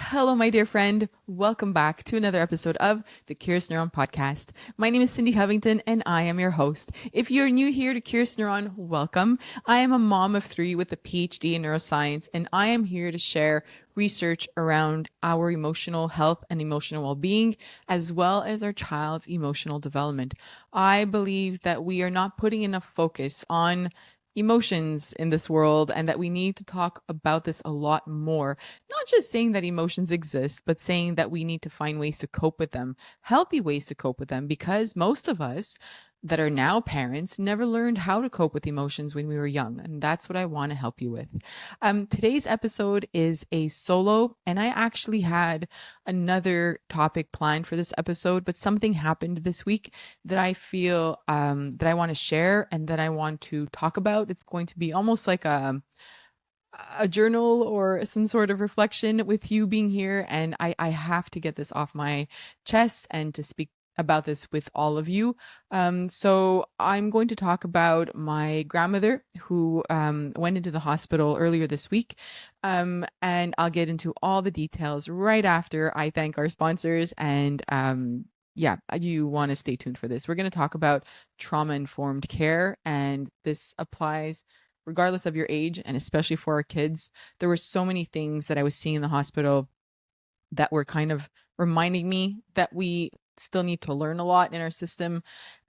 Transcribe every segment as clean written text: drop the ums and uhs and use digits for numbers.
Hello, my dear friend. Welcome back to another episode of the Curious Neuron podcast. My name is Cindy Covington, and I am your host. If you're new here to Curious Neuron, welcome. I am a mom of three with a Ph.D. in neuroscience, and I am here to share research around our emotional health and emotional well-being, as well as our child's emotional development. I believe that we are not putting enough focus on emotions in this world and that we need to talk about this a lot more. Not just saying that emotions exist, but saying that we need to find ways to cope with them, healthy ways to cope with them, because most of us that are now parents never learned how to cope with emotions when we were young. And that's what I want to help you with. Today's episode is a solo, and I actually had another topic planned for this episode, but something happened this week that I feel that I want to share and that I want to talk about. It's going to be almost like a journal or some sort of reflection with you being here. And I have to get this off my chest and to speak about this with all of you. So I'm going to talk about my grandmother who went into the hospital earlier this week. And I'll get into all the details right after I thank our sponsors. And yeah, you want to stay tuned for this. We're going to talk about trauma informed care, and this applies regardless of your age, and especially for our kids. There were so many things that I was seeing in the hospital that were kind of reminding me that we still need to learn a lot in our system.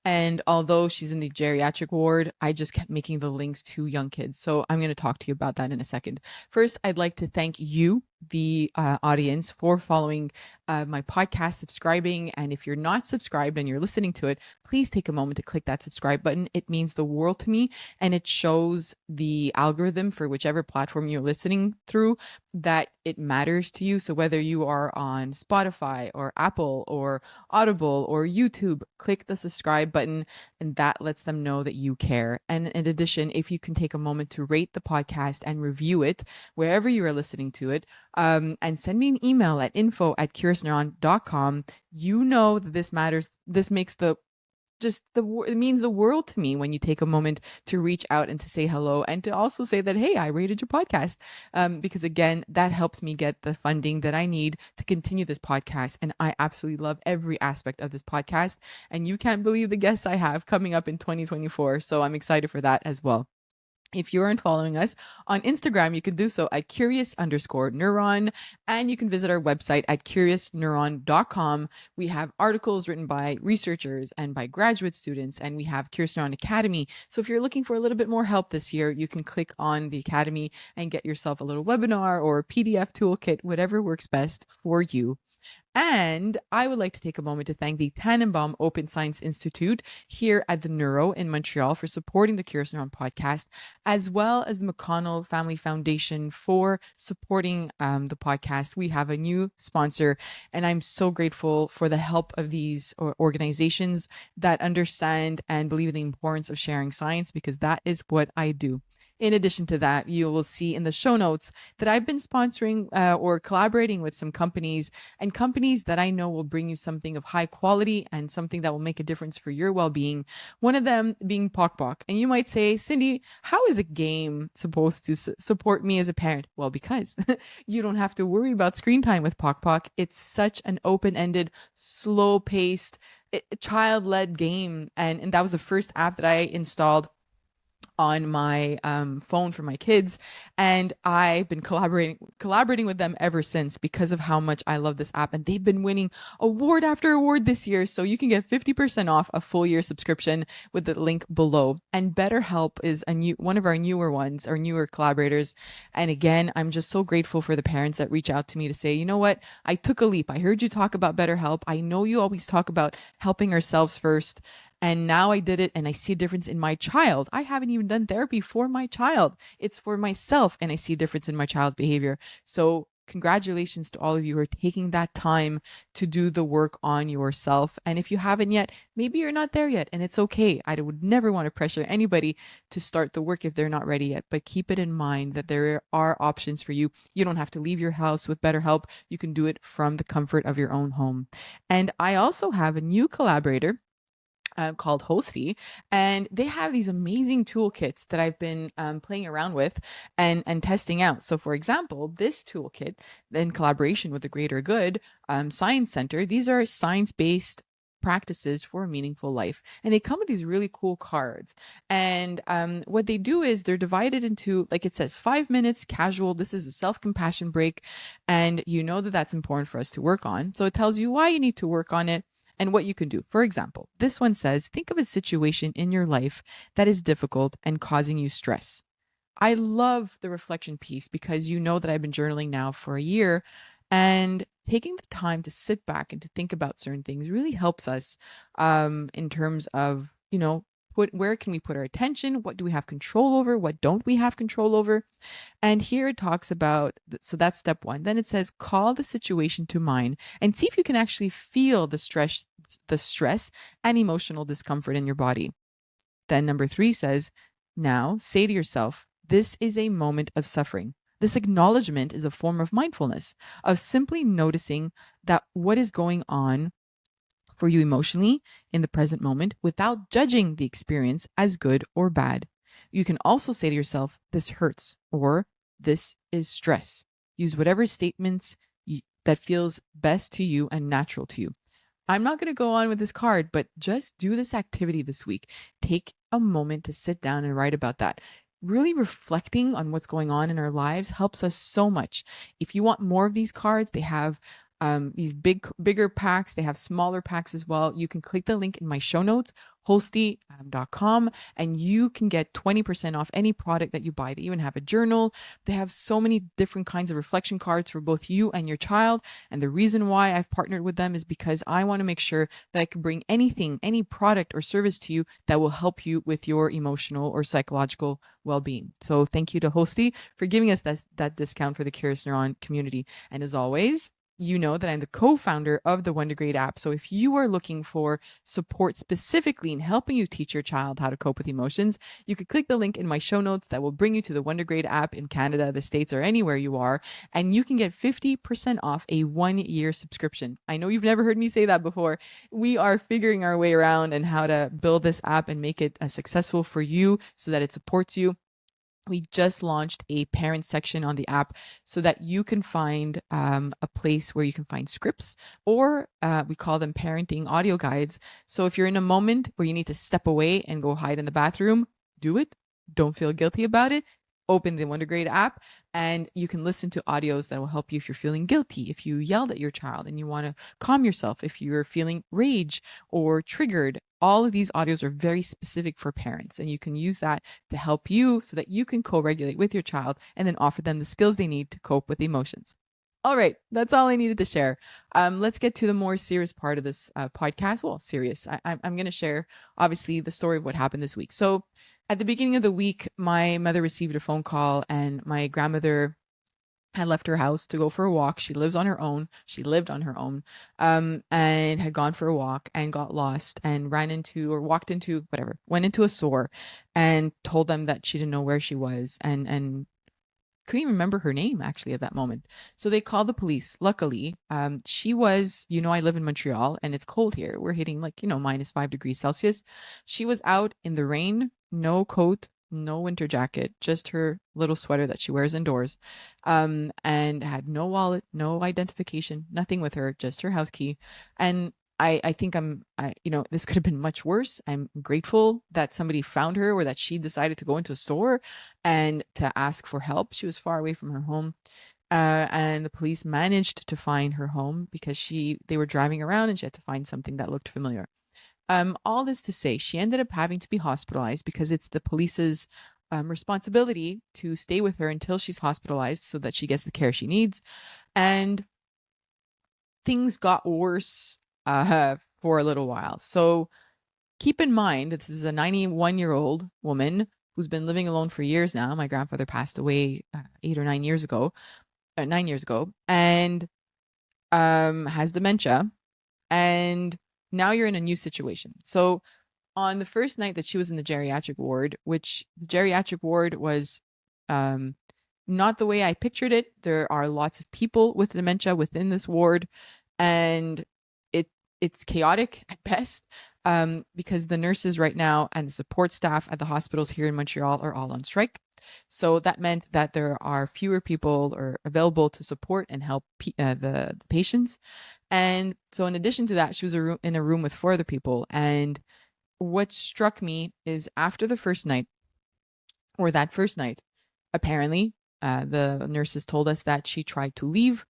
And although she's in the geriatric ward, I just kept making the links to young kids. So I'm going to talk to you about that in a second. First, I'd like to thank you, the audience, for following my podcast, subscribing. And if you're not subscribed and you're listening to it, please take a moment to click that subscribe button. It means the world to me, and it shows the algorithm for whichever platform you're listening through that it matters to you. So whether you are on Spotify or Apple or Audible or YouTube, click the subscribe button, and that lets them know that you care. And in addition, if you can take a moment to rate the podcast and review it wherever you are listening to it, and send me an email at info@curiousneuron.com, you know that this matters. This makes it means the world to me when you take a moment to reach out and to say hello, and to also say that, hey, I rated your podcast, because again, that helps me get the funding that I need to continue this podcast. And I absolutely love every aspect of this podcast, and you can't believe the guests I have coming up in 2024, so I'm excited for that as well. If you aren't following us on Instagram, you can do so at curious_neuron, and you can visit our website at curiousneuron.com. We have articles written by researchers and by graduate students, and we have Curious Neuron Academy. So if you're looking for a little bit more help this year, you can click on the Academy and get yourself a little webinar or a PDF toolkit, whatever works best for you. And I would like to take a moment to thank the Tannenbaum Open Science Institute here at the Neuro in Montreal for supporting the Curious Neuron podcast, as well as the McConnell Family Foundation for supporting the podcast. We have a new sponsor, and I'm so grateful for the help of these organizations that understand and believe in the importance of sharing science, because that is what I do. In addition to that, you will see in the show notes that I've been sponsoring or collaborating with some companies, and companies that I know will bring you something of high quality and something that will make a difference for your well-being. One of them being Pok. And you might say, Cindy, how is a game supposed to support me as a parent? Well, because you don't have to worry about screen time with Pok. It's such an open-ended, slow-paced, child-led game. And that was the first app that I installed on my phone for my kids, and I've been collaborating with them ever since because of how much I love this app. And they've been winning award after award this year, so you can get 50% off a full year subscription with the link below. And BetterHelp is one of our newer ones, our newer collaborators. And again, I'm just so grateful for the parents that reach out to me to say, you know what, I took a leap. I heard you talk about BetterHelp. I know you always talk about helping ourselves first, and now I did it, and I see a difference in my child. I haven't even done therapy for my child. It's for myself, and I see a difference in my child's behavior. So congratulations to all of you who are taking that time to do the work on yourself. And if you haven't yet, maybe you're not there yet, and it's okay. I would never want to pressure anybody to start the work if they're not ready yet. But keep it in mind that there are options for you. You don't have to leave your house with BetterHelp. You can do it from the comfort of your own home. And I also have a new collaborator called Hosty, and they have these amazing toolkits that I've been playing around with and testing out. So, for example, this toolkit, in collaboration with the Greater Good Science Center, these are science-based practices for a meaningful life, and they come with these really cool cards. And what they do is they're divided into, like it says, 5 minutes casual. This is a self-compassion break, and you know that that's important for us to work on. So it tells you why you need to work on it and what you can do. For example, this one says, think of a situation in your life that is difficult and causing you stress. I love the reflection piece because you know that I've been journaling now for a year, and taking the time to sit back and to think about certain things really helps us in terms of, where can we put our attention? What do we have control over? What don't we have control over? And here it talks about, so that's step one. Then it says, call the situation to mind and see if you can actually feel the stress and emotional discomfort in your body. Then number three says, now say to yourself, this is a moment of suffering. This acknowledgement is a form of mindfulness, of simply noticing that what is going on for you emotionally in the present moment without judging the experience as good or bad. You can also say to yourself, this hurts, or this is stress. Use whatever statements that feels best to you and natural to you. I'm not going to go on with this card, but just do this activity this week. Take a moment to sit down and write about that. Really reflecting on what's going on in our lives helps us so much. If you want more of these cards, they have these bigger packs. They have smaller packs as well. You can click the link in my show notes, hosty.com, and you can get 20% off any product that you buy. They even have a journal. They have so many different kinds of reflection cards for both you and your child. And the reason why I've partnered with them is because I want to make sure that I can bring anything, any product or service to you that will help you with your emotional or psychological well-being. So thank you to Hosty for giving us that discount for the Curious Neuron community. And as always, you know that I'm the co-founder of the Wondergrade app. So if you are looking for support specifically in helping you teach your child how to cope with emotions, you could click the link in my show notes that will bring you to the Wondergrade app in Canada, the States, or anywhere you are, and you can get 50% off a 1-year subscription. I know you've never heard me say that before. We are figuring our way around and how to build this app and make it successful for you so that it supports you. We just launched a parent section on the app so that you can find a place where you can find scripts, or we call them parenting audio guides. So if you're in a moment where you need to step away and go hide in the bathroom, do it. Don't feel guilty about it. Open the Wondergrade app and you can listen to audios that will help you if you're feeling guilty, if you yelled at your child and you want to calm yourself, if you're feeling rage or triggered. All of these audios are very specific for parents, and you can use that to help you so that you can co-regulate with your child and then offer them the skills they need to cope with emotions. All right, that's all I needed to share. Let's get to the more serious part of this podcast. Well, serious. I'm going to share, obviously, the story of what happened this week. So at the beginning of the week, my mother received a phone call, and my grandmother had left her house to go for a walk. She lives on her own. She lived on her own, and had gone for a walk and got lost and ran into or walked into whatever, went into a store and told them that she didn't know where she was and couldn't even remember her name actually at that moment. So they called the police. Luckily, she was, I live in Montreal and it's cold here. We're hitting like, -5 degrees Celsius. She was out in the rain, no coat, no winter jacket, just her little sweater that she wears indoors, and had no wallet, no identification, nothing with her, just her house key. And I think this could have been much worse. I'm grateful that somebody found her or that she decided to go into a store and to ask for help. She was far away from her home. And the police managed to find her home because they were driving around and she had to find something that looked familiar. All this to say, she ended up having to be hospitalized because it's the police's responsibility to stay with her until she's hospitalized so that she gets the care she needs. And things got worse for a little while. So keep in mind, this is a 91-year-old woman who's been living alone for years now. My grandfather passed away 8 or 9 years ago, 9 years ago, and has dementia. And now you're in a new situation. So on the first night that she was in the geriatric ward, which the geriatric ward was not the way I pictured it. There are lots of people with dementia within this ward, and it's chaotic at best. because the nurses right now and the support staff at the hospitals here in Montreal are all on strike. So that meant that there are fewer people or available to support and help the patients. And so in addition to that, she was in a room with four other people. And what struck me is after the first night, or that first night, apparently, the nurses told us that she tried to leave.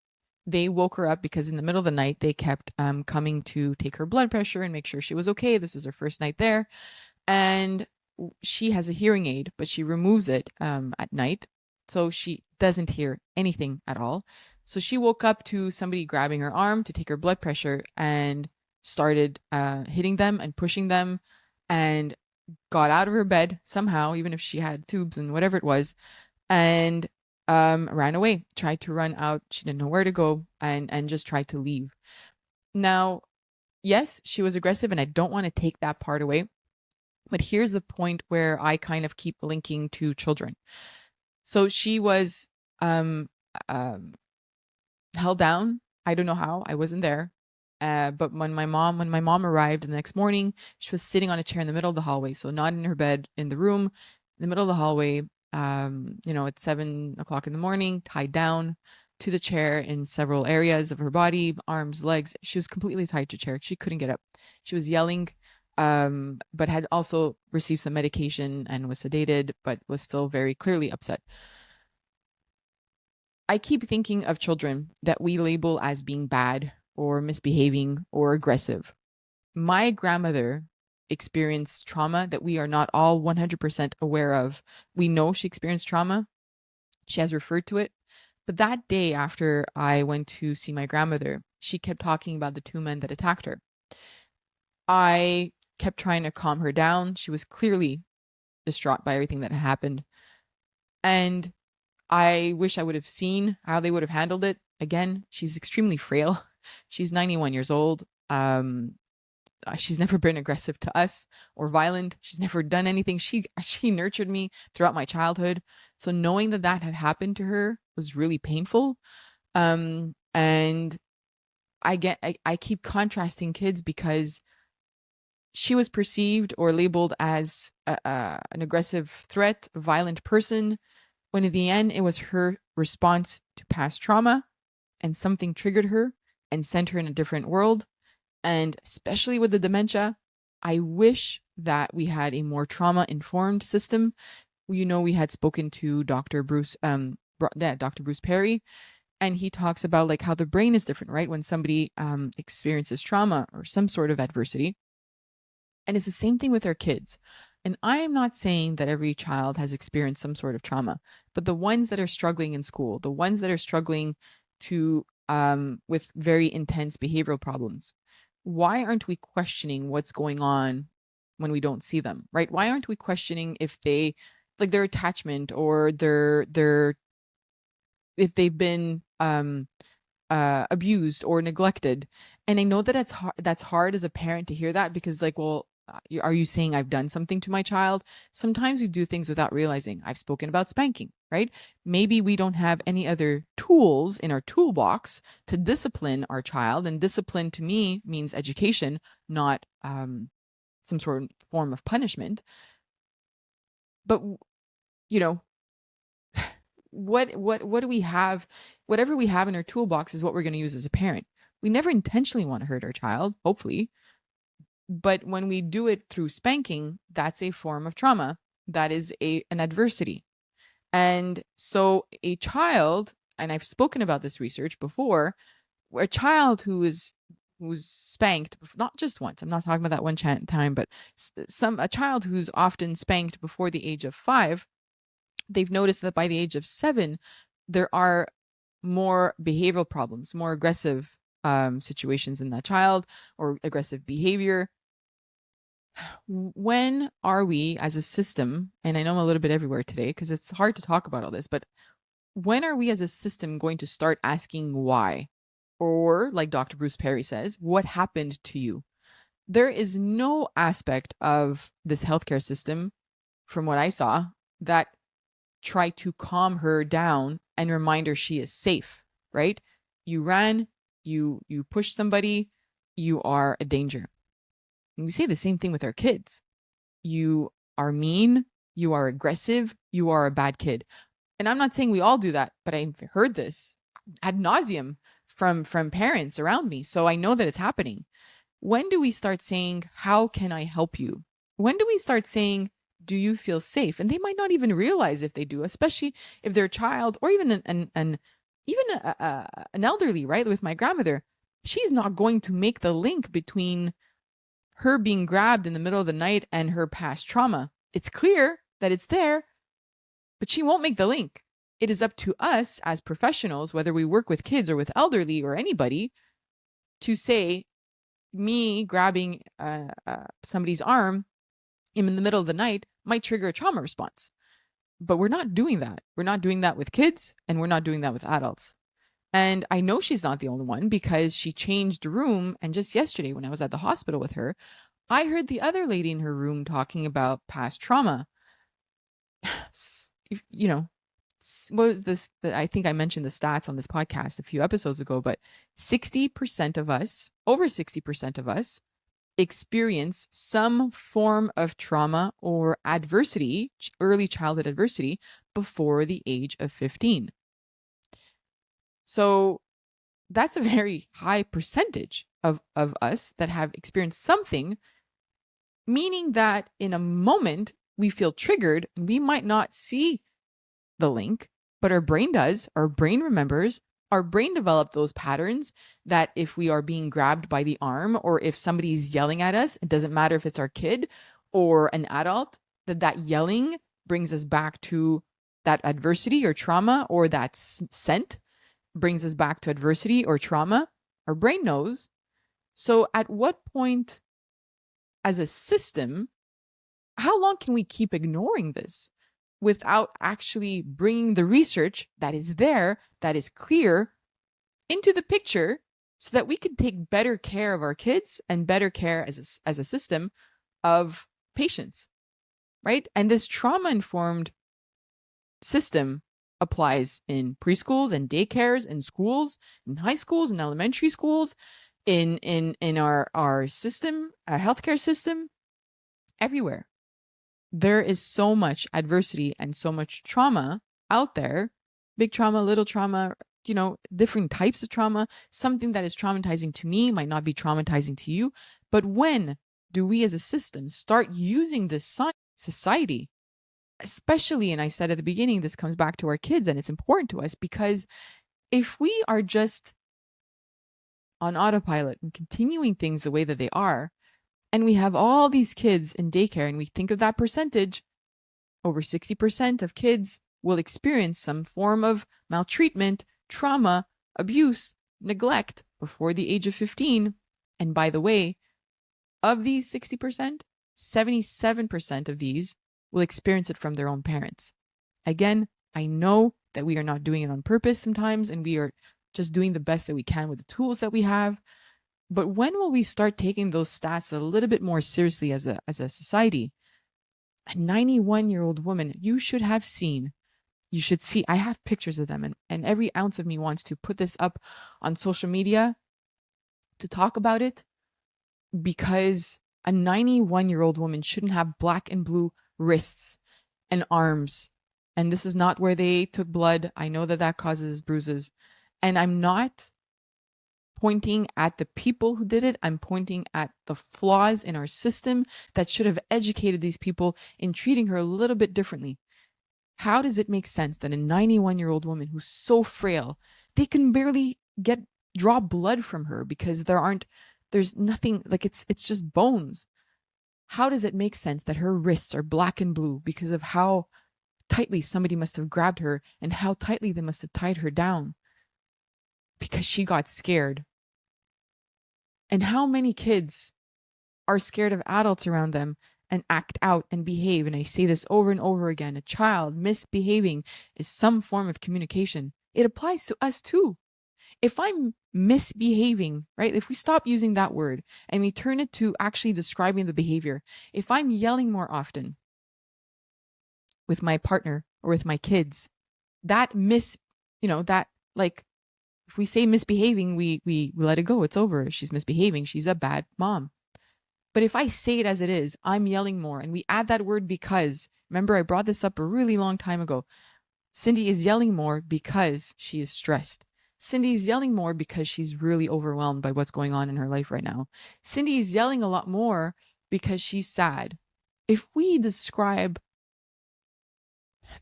They woke her up because in the middle of the night, they kept coming to take her blood pressure and make sure she was okay. This is her first night there. And she has a hearing aid, but she removes it at night. So she doesn't hear anything at all. So she woke up to somebody grabbing her arm to take her blood pressure and started hitting them and pushing them and got out of her bed somehow, even if she had tubes and whatever it was, and ran away, tried to run out. She didn't know where to go and just tried to leave. Now, yes, she was aggressive, and I don't want to take that part away. But here's the point where I kind of keep linking to children. So she was um, um, held down. I don't know how. I wasn't there. But when my mom arrived the next morning, she was sitting on a chair in the middle of the hallway. So not in her bed in the room, in the middle of the hallway. At 7 o'clock in the morning, tied down to the chair in several areas of her body, arms, legs. She was completely tied to a chair. She couldn't get up. She was yelling, but had also received some medication and was sedated, but was still very clearly upset. I keep thinking of children that we label as being bad or misbehaving or aggressive. My grandmother experienced trauma that we are not all 100% aware of. We know she experienced trauma. She has referred to it. But that day after I went to see my grandmother, she kept talking about the two men that attacked her. I kept trying to calm her down. She was clearly distraught by everything that had happened. And I wish I would have seen how they would have handled it. Again, she's extremely frail. She's 91 years old. She's never been aggressive to us or violent. She's never done anything. She nurtured me throughout my childhood. So knowing that that had happened to her was really painful. And I keep contrasting kids because she was perceived or labeled as an aggressive threat, a violent person, when in the end it was her response to past trauma and something triggered her and sent her in a different world. And especially with the dementia, I wish that we had a more trauma informed system. We had spoken to Dr. Bruce Perry, and he talks about like how the brain is different, right? When somebody experiences trauma or some sort of adversity. And it's the same thing with our kids. And I am not saying that every child has experienced some sort of trauma, but the ones that are struggling in school, the ones that are struggling to with very intense behavioral problems, why aren't we questioning what's going on when we don't see them, right? Why aren't we questioning if they like their attachment or their if they've been abused or neglected? And I know that that's hard as a parent to hear that because like, well, are you saying I've done something to my child? Sometimes we do things without realizing. I've spoken about spanking, right? Maybe we don't have any other tools in our toolbox to discipline our child. And discipline to me means education, not some sort of form of punishment. But you know, what do we have? Whatever we have in our toolbox is what we're going to use as a parent. We never intentionally want to hurt our child, hopefully. But when we do it through spanking, that's a form of trauma. That is an adversity. And so a child, and I've spoken about this research before, where a child who's spanked, not just once, I'm not talking about that one time, but a child who's often spanked before the age of 5, they've noticed that by the age of 7, there are more behavioral problems, more aggressive situations in that child or aggressive behavior. When are we as a system, and I know I'm a little bit everywhere today because it's hard to talk about all this, but when are we as a system going to start asking why? Or, like Dr. Bruce Perry says, what happened to you? There is no aspect of this healthcare system, from what I saw, that try to calm her down and remind her she is safe, right? You ran, you pushed somebody, you are a danger. And we say the same thing with our kids. You are mean, you are aggressive, you are a bad kid. And I'm not saying we all do that, but I've heard this ad nauseum from parents around me. So I know that it's happening. When do we start saying, how can I help you? When do we start saying, do you feel safe? And they might not even realize if they do, especially if they're a child or even an elderly, right? With my grandmother, she's not going to make the link between her being grabbed in the middle of the night and her past trauma. It's clear that it's there, but she won't make the link. It is up to us as professionals, whether we work with kids or with elderly or anybody, to say, me grabbing somebody's arm in the middle of the night might trigger a trauma response. But we're not doing that. We're not doing that with kids, and we're not doing that with adults. And I know she's not the only one because she changed room. And just yesterday, when I was at the hospital with her, I heard the other lady in her room talking about past trauma. You know, what was this? I think I mentioned the stats on this podcast a few episodes ago, but 60% of us, over 60% of us, experience some form of trauma or adversity, early childhood adversity, before the age of 15. So that's a very high percentage of us that have experienced something, meaning that in a moment we feel triggered and we might not see the link, but our brain does. Our brain remembers. Our brain developed those patterns that if we are being grabbed by the arm or if somebody's yelling at us, it doesn't matter if it's our kid or an adult, that yelling brings us back to that adversity or trauma, or that scent brings us back to adversity or trauma. Our brain knows. So at what point as a system, how long can we keep ignoring this without actually bringing the research that is there, that is clear, into the picture so that we can take better care of our kids and better care as a system of patients, right? And this trauma-informed system applies in preschools and daycares and schools, in high schools and elementary schools, in our system, our healthcare system, everywhere. There is so much adversity and so much trauma out there, big trauma, little trauma, different types of trauma. Something that is traumatizing to me might not be traumatizing to you. But when do we as a system start using this society, especially, and I said at the beginning, this comes back to our kids and it's important to us, because if we are just on autopilot and continuing things the way that they are, and we have all these kids in daycare and we think of that percentage, over 60% of kids will experience some form of maltreatment, trauma, abuse, neglect before the age of 15. And by the way, of these 60%, 77% of these will experience it from their own parents. Again, I know that we are not doing it on purpose sometimes, and we are just doing the best that we can with the tools that we have. But when will we start taking those stats a little bit more seriously as a society? A 91-year-old woman, you should see, I have pictures of them, and every ounce of me wants to put this up on social media to talk about it, because a 91-year-old woman shouldn't have black and blue wrists and arms. And this is not where they took blood. I know that causes bruises. And I'm not pointing at the people who did it. I'm pointing at the flaws in our system that should have educated these people in treating her a little bit differently. How does it make sense that a 91-year-old woman who's so frail, they can barely draw blood from her because there's nothing, like it's just bones. How does it make sense that her wrists are black and blue because of how tightly somebody must have grabbed her and how tightly they must have tied her down? Because she got scared. And how many kids are scared of adults around them and act out and behave? And I say this over and over again. A child misbehaving is some form of communication. It applies to us too. If I'm misbehaving, right? If we stop using that word and we turn it to actually describing the behavior, if I'm yelling more often with my partner or with my kids, if we say misbehaving, we let it go. It's over. She's misbehaving. She's a bad mom. But if I say it as it is, I'm yelling more, and we add that word because. Remember, I brought this up a really long time ago. Cindy is yelling more because she is stressed. Cindy is yelling more because she's really overwhelmed by what's going on in her life right now. Cindy is yelling a lot more because she's sad. If we describe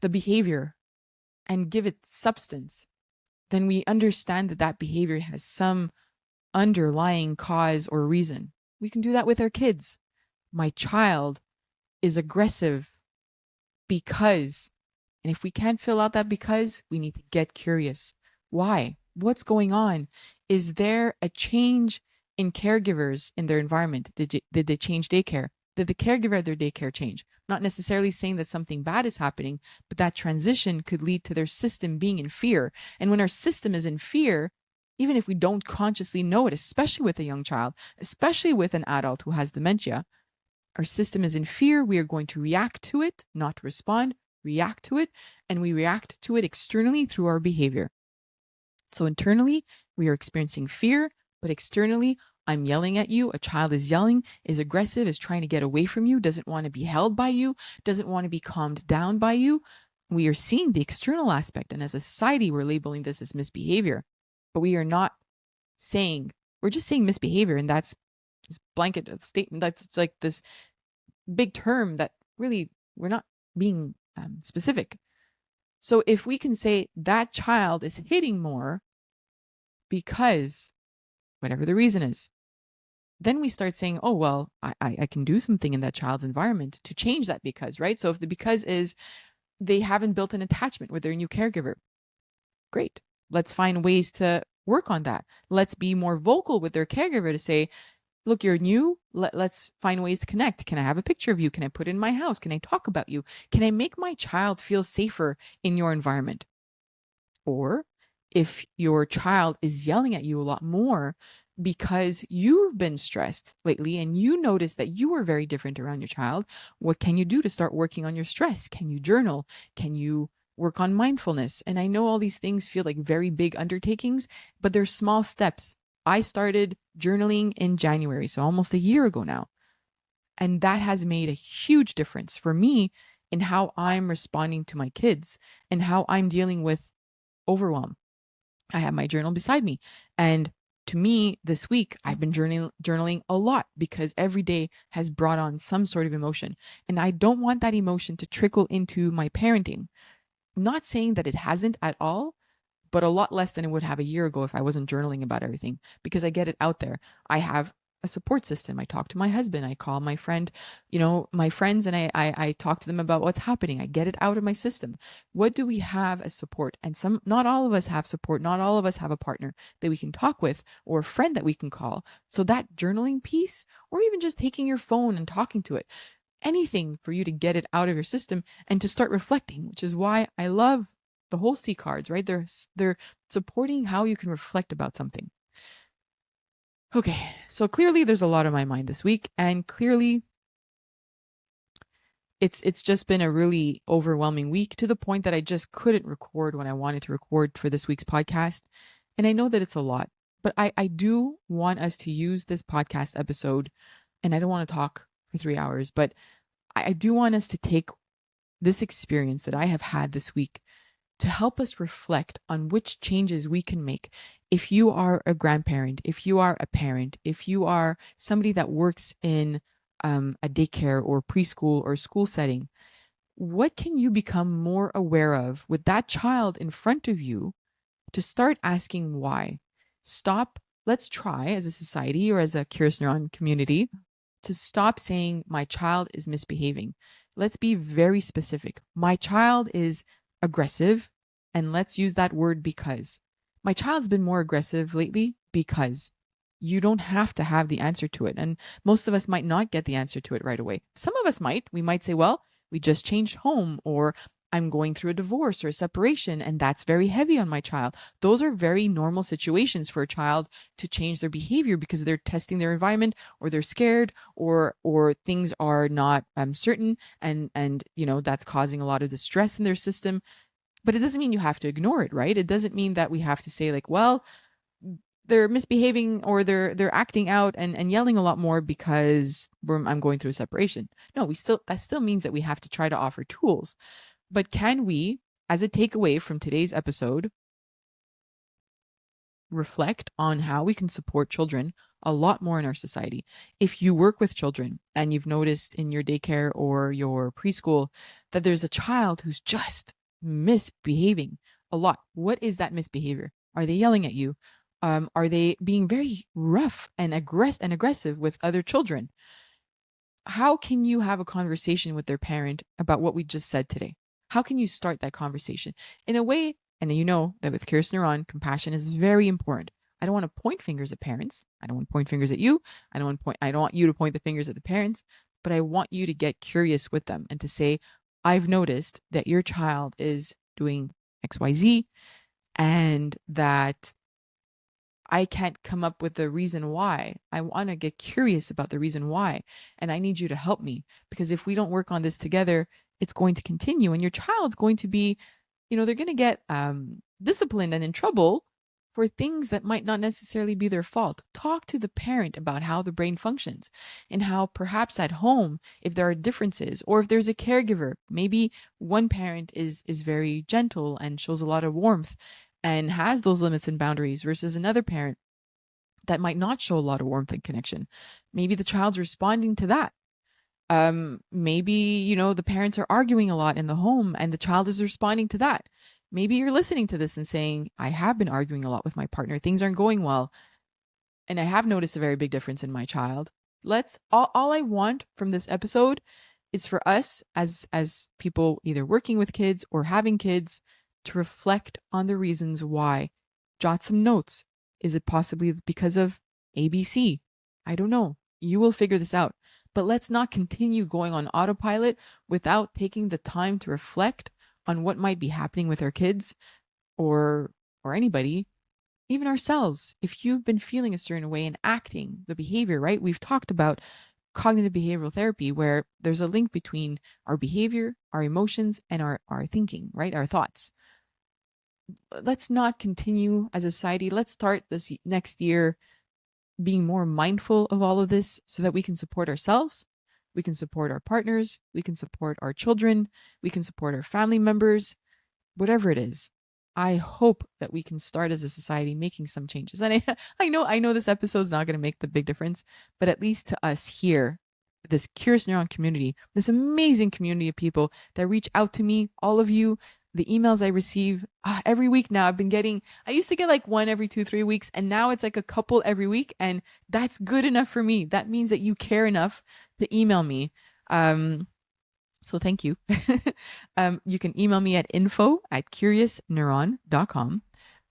the behavior and give it substance, then we understand that that behavior has some underlying cause or reason. We can do that with our kids. My child is aggressive because, and if we can't fill out that because, we need to get curious. Why? What's going on? Is there a change in caregivers in their environment? Did they change daycare? Did the caregiver at their daycare change? Not necessarily saying that something bad is happening, but that transition could lead to their system being in fear. And when our system is in fear, even if we don't consciously know it, especially with a young child, especially with an adult who has dementia, our system is in fear. We are going to react to it, not respond, react to it, and we react to it externally through our behavior. So internally, we are experiencing fear, but externally, I'm yelling at you. A child is yelling, is aggressive, is trying to get away from you, doesn't want to be held by you, doesn't want to be calmed down by you. We are seeing the external aspect. And as a society, we're labeling this as misbehavior. But we are not saying, we're just saying misbehavior. And that's this blanket of statement. That's like this big term that really we're not being specific. So if we can say that child is hitting more because whatever the reason is, then we start saying, oh, well, I can do something in that child's environment to change that because, right? So if the because is they haven't built an attachment with their new caregiver, great. Let's find ways to work on that. Let's be more vocal with their caregiver to say, look, you're new. Let's find ways to connect. Can I have a picture of you? Can I put it in my house? Can I talk about you? Can I make my child feel safer in your environment? Or if your child is yelling at you a lot more because you've been stressed lately and you notice that you are very different around your child, what can you do to start working on your stress? Can you journal? Can you work on mindfulness? And I know all these things feel like very big undertakings, but they're small steps. I started journaling in January, so almost a year ago now. And that has made a huge difference for me in how I'm responding to my kids and how I'm dealing with overwhelm. I have my journal beside me. And to me, this week, I've been journaling a lot because every day has brought on some sort of emotion. And I don't want that emotion to trickle into my parenting. I'm not saying that it hasn't at all, but a lot less than it would have a year ago if I wasn't journaling about everything because I get it out there. I have a support system. I talk to my husband. I call my friend, my friends, and I talk to them about what's happening. I get it out of my system. What do we have as support? And not all of us have support. Not all of us have a partner that we can talk with or a friend that we can call. So that journaling piece, or even just taking your phone and talking to it, anything for you to get it out of your system and to start reflecting, which is why I love the Holstein cards, right? They're supporting how you can reflect about something. Okay, so clearly there's a lot on my mind this week, and clearly it's just been a really overwhelming week to the point that I just couldn't record when I wanted to record for this week's podcast. And I know that it's a lot, but I do want us to use this podcast episode, and I don't want to talk for 3 hours, but I do want us to take this experience that I have had this week to help us reflect on which changes we can make. If you are a grandparent, if you are a parent, if you are somebody that works in a daycare or preschool or school setting, what can you become more aware of with that child in front of you to start asking why? Stop. Let's try as a society or as a Curious Neuron community to stop saying my child is misbehaving. Let's be very specific. My child is aggressive, and let's use that word because. My child's been more aggressive lately because. You don't have to have the answer to it. And most of us might not get the answer to it right away. Some of us might. We might say, well, we just changed home, or I'm going through a divorce or a separation, and that's very heavy on my child. Those are very normal situations for a child to change their behavior because they're testing their environment, or they're scared, or things are not certain, and that's causing a lot of distress in their system. But it doesn't mean you have to ignore it, right? It doesn't mean that we have to say like, well, they're misbehaving or they're acting out and yelling a lot more because I'm going through a separation. No, that still means that we have to try to offer tools. But can we, as a takeaway from today's episode, reflect on how we can support children a lot more in our society? If you work with children and you've noticed in your daycare or your preschool that there's a child who's just misbehaving a lot, what is that misbehavior? Are they yelling at you? Are they being very rough and aggressive with other children? How can you have a conversation with their parent about what we just said today? How can you start that conversation in a way? And you know that with Curious Neuron, compassion is very important. I don't want to point fingers at parents. I don't want to point fingers at you. I don't want you to point the fingers at the parents, but I want you to get curious with them and to say, I've noticed that your child is doing XYZ and that I can't come up with the reason why. I want to get curious about the reason why. And I need you to help me because if we don't work on this together, it's going to continue. And your child's going to be, they're going to get disciplined and in trouble for things that might not necessarily be their fault. Talk to the parent about how the brain functions and how perhaps at home, if there are differences or if there's a caregiver, maybe one parent is very gentle and shows a lot of warmth and has those limits and boundaries versus another parent that might not show a lot of warmth and connection. Maybe the child's responding to that. Maybe, the parents are arguing a lot in the home and the child is responding to that. Maybe you're listening to this and saying, I have been arguing a lot with my partner. Things aren't going well. And I have noticed a very big difference in my child. All I want from this episode is for us as people either working with kids or having kids to reflect on the reasons why. Jot some notes. Is it possibly because of ABC? I don't know. You will figure this out. But let's not continue going on autopilot without taking the time to reflect on what might be happening with our kids or anybody, even ourselves. If you've been feeling a certain way and acting the behavior, right? We've talked about cognitive behavioral therapy where there's a link between our behavior, our emotions, and our thinking, right? Our thoughts. Let's not continue as a society. Let's start this next year being more mindful of all of this so that we can support ourselves, we can support our partners, we can support our children, we can support our family members, whatever it is. I hope that we can start as a society making some changes. And I know this episode is not going to make the big difference, but at least to us here, this Curious Neuron community, this amazing community of people that reach out to me, all of you, the emails I receive every week now. I used to get like one every 2-3 weeks, and now it's like a couple every week. And that's good enough for me. That means that you care enough to email me. So thank you. You can email me at info@curiousneuron.com.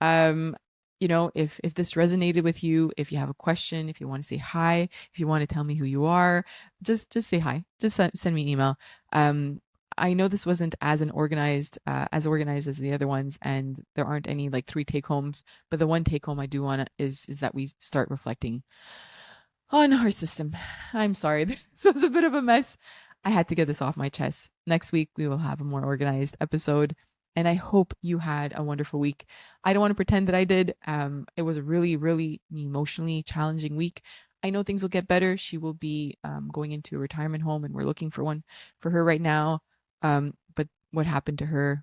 If this resonated with you, if you have a question, if you want to say hi, if you want to tell me who you are, just say hi. Just send me an email. I know this wasn't as organized as the other ones, and there aren't any like 3 take homes. But the one take home I do want is that we start reflecting on our system. I'm sorry, this was a bit of a mess. I had to get this off my chest. Next week, we will have a more organized episode. And I hope you had a wonderful week. I don't want to pretend that I did. It was a really, really emotionally challenging week. I know things will get better. She will be going into a retirement home, and we're looking for one for her right now. But what happened to her,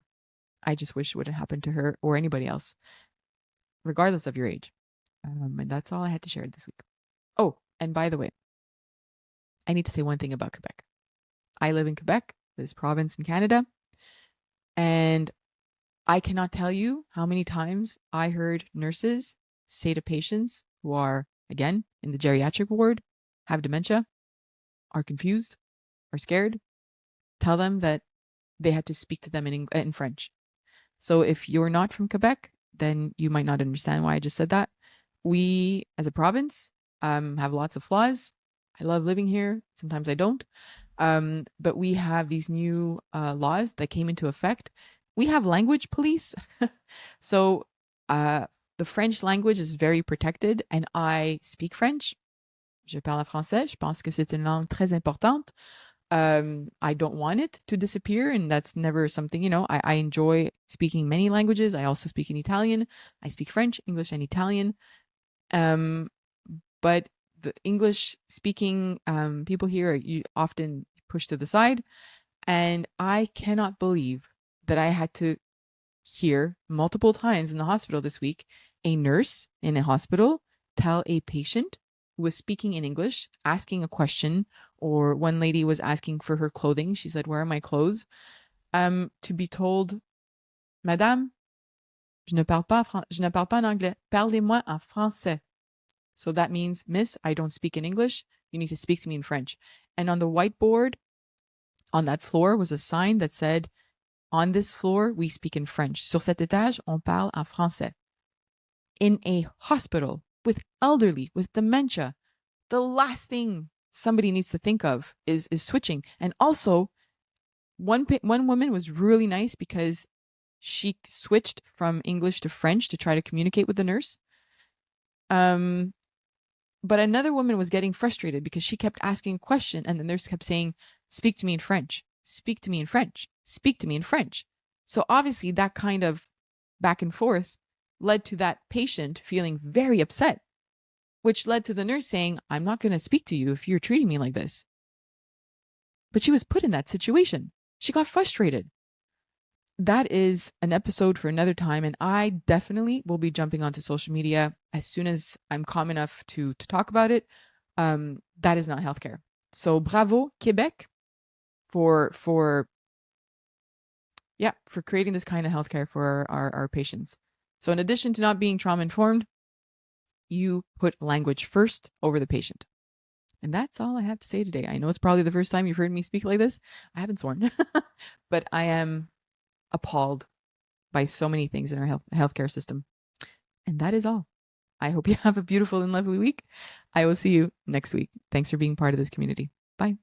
I just wish it wouldn't happen to her or anybody else, regardless of your age. And that's all I had to share this week. Oh, and by the way, I need to say one thing about Quebec. I live in Quebec, this province in Canada, and I cannot tell you how many times I heard nurses say to patients who are, again, in the geriatric ward, have dementia, are confused, are scared, tell them that they had to speak to them in French. So if you're not from Quebec, then you might not understand why I just said that. We, as a province, have lots of flaws. I love living here. Sometimes I don't. But we have these new laws that came into effect. We have language police. So the French language is very protected, and I speak French. Je parle français. Je pense que c'est une langue très importante. I don't want it to disappear, and that's never something, I enjoy speaking many languages. I also speak in Italian. I speak French, English, and Italian. Um, but the English speaking people here are often pushed to the side. And I cannot believe that I had to hear multiple times in the hospital this week a nurse in a hospital tell a patient who was speaking in English, asking a question, or one lady was asking for her clothing. She said, "Where are my clothes?" To be told, "Madame, je ne parle pas en anglais. Parlez-moi en français." So that means, "Miss, I don't speak in English. You need to speak to me in French." And on the whiteboard on that floor was a sign that said, "On this floor, we speak in French. Sur cet étage, on parle en français." In a hospital with elderly, with dementia, the last thing somebody needs to think of is switching. And also, one woman was really nice because she switched from English to French to try to communicate with the nurse. But another woman was getting frustrated because she kept asking a question and the nurse kept saying, "Speak to me in French, speak to me in French, speak to me in French." So obviously that kind of back and forth led to that patient feeling very upset, which led to the nurse saying, "I'm not going to speak to you if you're treating me like this." But she was put in that situation. She got frustrated. That is an episode for another time. And I definitely will be jumping onto social media as soon as I'm calm enough to talk about it. That is not healthcare. So bravo, Quebec, for yeah, for creating this kind of healthcare for our patients. So in addition to not being trauma informed, you put language first over the patient. And that's all I have to say today. I know it's probably the first time you've heard me speak like this. I haven't sworn, but I am appalled by so many things in our healthcare system. And that is all. I hope you have a beautiful and lovely week. I will see you next week. Thanks for being part of this community. Bye.